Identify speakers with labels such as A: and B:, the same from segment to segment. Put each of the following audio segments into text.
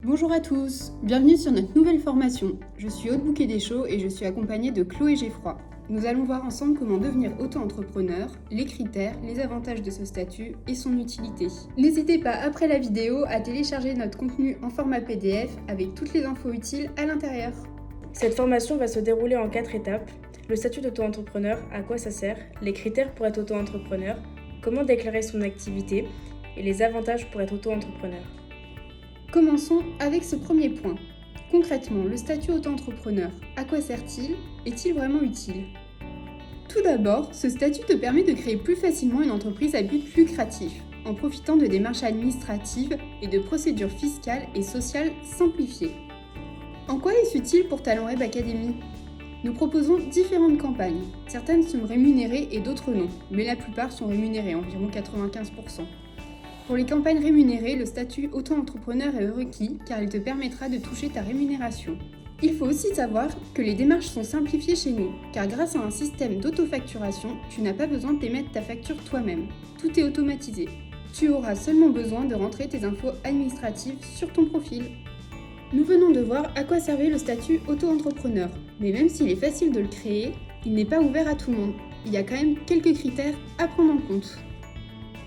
A: Bonjour à tous, bienvenue sur notre nouvelle formation. Je suis Aude Bouquet-Deschaux et je suis accompagnée de Chloé Geffroy. Nous allons voir ensemble comment devenir auto-entrepreneur, les critères, les avantages de ce statut et son utilité. N'hésitez pas après la vidéo à télécharger notre contenu en format PDF avec toutes les infos utiles à l'intérieur.
B: Cette formation va se dérouler en 4 étapes. Le statut d'auto-entrepreneur, à quoi ça sert, les critères pour être auto-entrepreneur, comment déclarer son activité et les avantages pour être auto-entrepreneur.
A: Commençons avec ce premier point. Concrètement, le statut auto-entrepreneur, à quoi sert-il? Est-il vraiment utile? Tout d'abord, ce statut te permet de créer plus facilement une entreprise à but lucratif, en profitant de démarches administratives et de procédures fiscales et sociales simplifiées. En quoi est-ce utile pour Talent Web Academy? Nous proposons différentes campagnes. Certaines sont rémunérées et d'autres non, mais la plupart sont rémunérées, environ 95%. Pour les campagnes rémunérées, le statut auto-entrepreneur est requis car il te permettra de toucher ta rémunération. Il faut aussi savoir que les démarches sont simplifiées chez nous, car grâce à un système d'autofacturation, tu n'as pas besoin d'émettre ta facture toi-même. Tout est automatisé. Tu auras seulement besoin de rentrer tes infos administratives sur ton profil. Nous venons de voir à quoi servait le statut auto-entrepreneur, mais même s'il est facile de le créer, il n'est pas ouvert à tout le monde. Il y a quand même quelques critères à prendre en compte.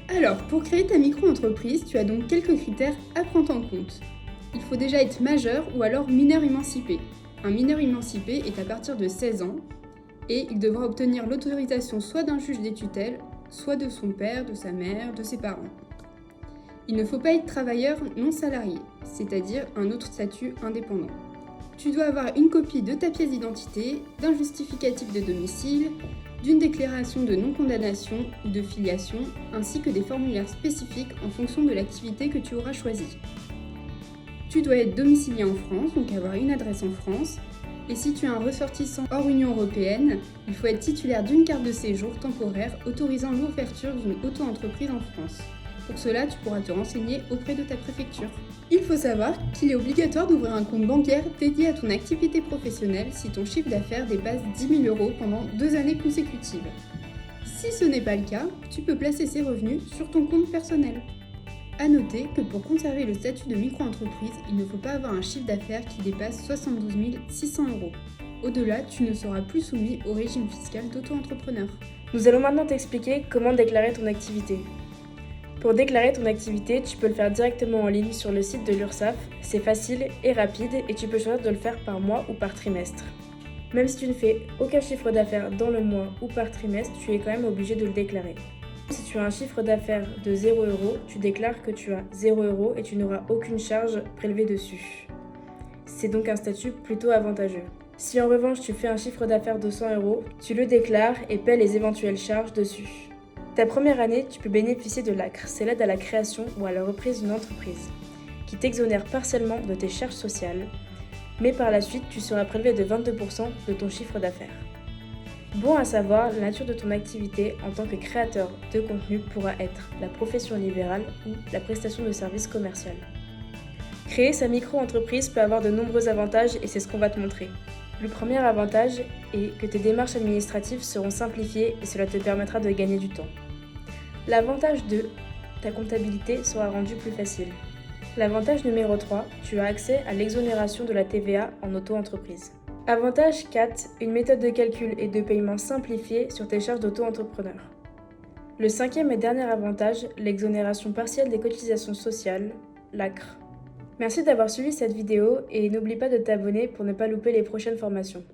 A: Alors, pour créer ta micro-entreprise, tu as donc quelques critères à prendre en compte. Il faut déjà être majeur ou alors mineur émancipé. Un mineur émancipé est à partir de 16 ans et il devra obtenir l'autorisation soit d'un juge des tutelles, soit de son père, de sa mère, de ses parents. Il ne faut pas être travailleur non salarié, c'est-à-dire un autre statut indépendant. Tu dois avoir une copie de ta pièce d'identité, d'un justificatif de domicile, d'une déclaration de non-condamnation ou de filiation, ainsi que des formulaires spécifiques en fonction de l'activité que tu auras choisie. Tu dois être domicilié en France, donc avoir une adresse en France, et si tu es un ressortissant hors Union européenne, il faut être titulaire d'une carte de séjour temporaire autorisant l'ouverture d'une auto-entreprise en France. Pour cela, tu pourras te renseigner auprès de ta préfecture. Il faut savoir qu'il est obligatoire d'ouvrir un compte bancaire dédié à ton activité professionnelle si ton chiffre d'affaires dépasse 10 000 € pendant 2 années consécutives. Si ce n'est pas le cas, tu peux placer ces revenus sur ton compte personnel. A noter que pour conserver le statut de micro-entreprise, il ne faut pas avoir un chiffre d'affaires qui dépasse 72 600 €. Au-delà, tu ne seras plus soumis au régime fiscal d'auto-entrepreneur.
B: Nous allons maintenant t'expliquer comment déclarer ton activité. Pour déclarer ton activité, tu peux le faire directement en ligne sur le site de l'URSSAF. C'est facile et rapide et tu peux choisir de le faire par mois ou par trimestre. Même si tu ne fais aucun chiffre d'affaires dans le mois ou par trimestre, tu es quand même obligé de le déclarer. Si tu as un chiffre d'affaires de 0 €, tu déclares que tu as 0 € et tu n'auras aucune charge prélevée dessus. C'est donc un statut plutôt avantageux. Si en revanche tu fais un chiffre d'affaires de 100 €, tu le déclares et paies les éventuelles charges dessus. Ta première année, tu peux bénéficier de l'ACRE, c'est l'aide à la création ou à la reprise d'une entreprise, qui t'exonère partiellement de tes charges sociales, mais par la suite, tu seras prélevé de 22% de ton chiffre d'affaires. Bon à savoir, la nature de ton activité en tant que créateur de contenu pourra être la profession libérale ou la prestation de services commercial. Créer sa micro-entreprise peut avoir de nombreux avantages et c'est ce qu'on va te montrer. Le premier avantage est que tes démarches administratives seront simplifiées et cela te permettra de gagner du temps. L'avantage 2, ta comptabilité sera rendue plus facile. L'avantage numéro 3, tu as accès à l'exonération de la TVA en auto-entreprise. Avantage 4, une méthode de calcul et de paiement simplifiée sur tes charges d'auto-entrepreneur. Le cinquième et dernier avantage, l'exonération partielle des cotisations sociales, l'ACRE. Merci d'avoir suivi cette vidéo et n'oublie pas de t'abonner pour ne pas louper les prochaines formations.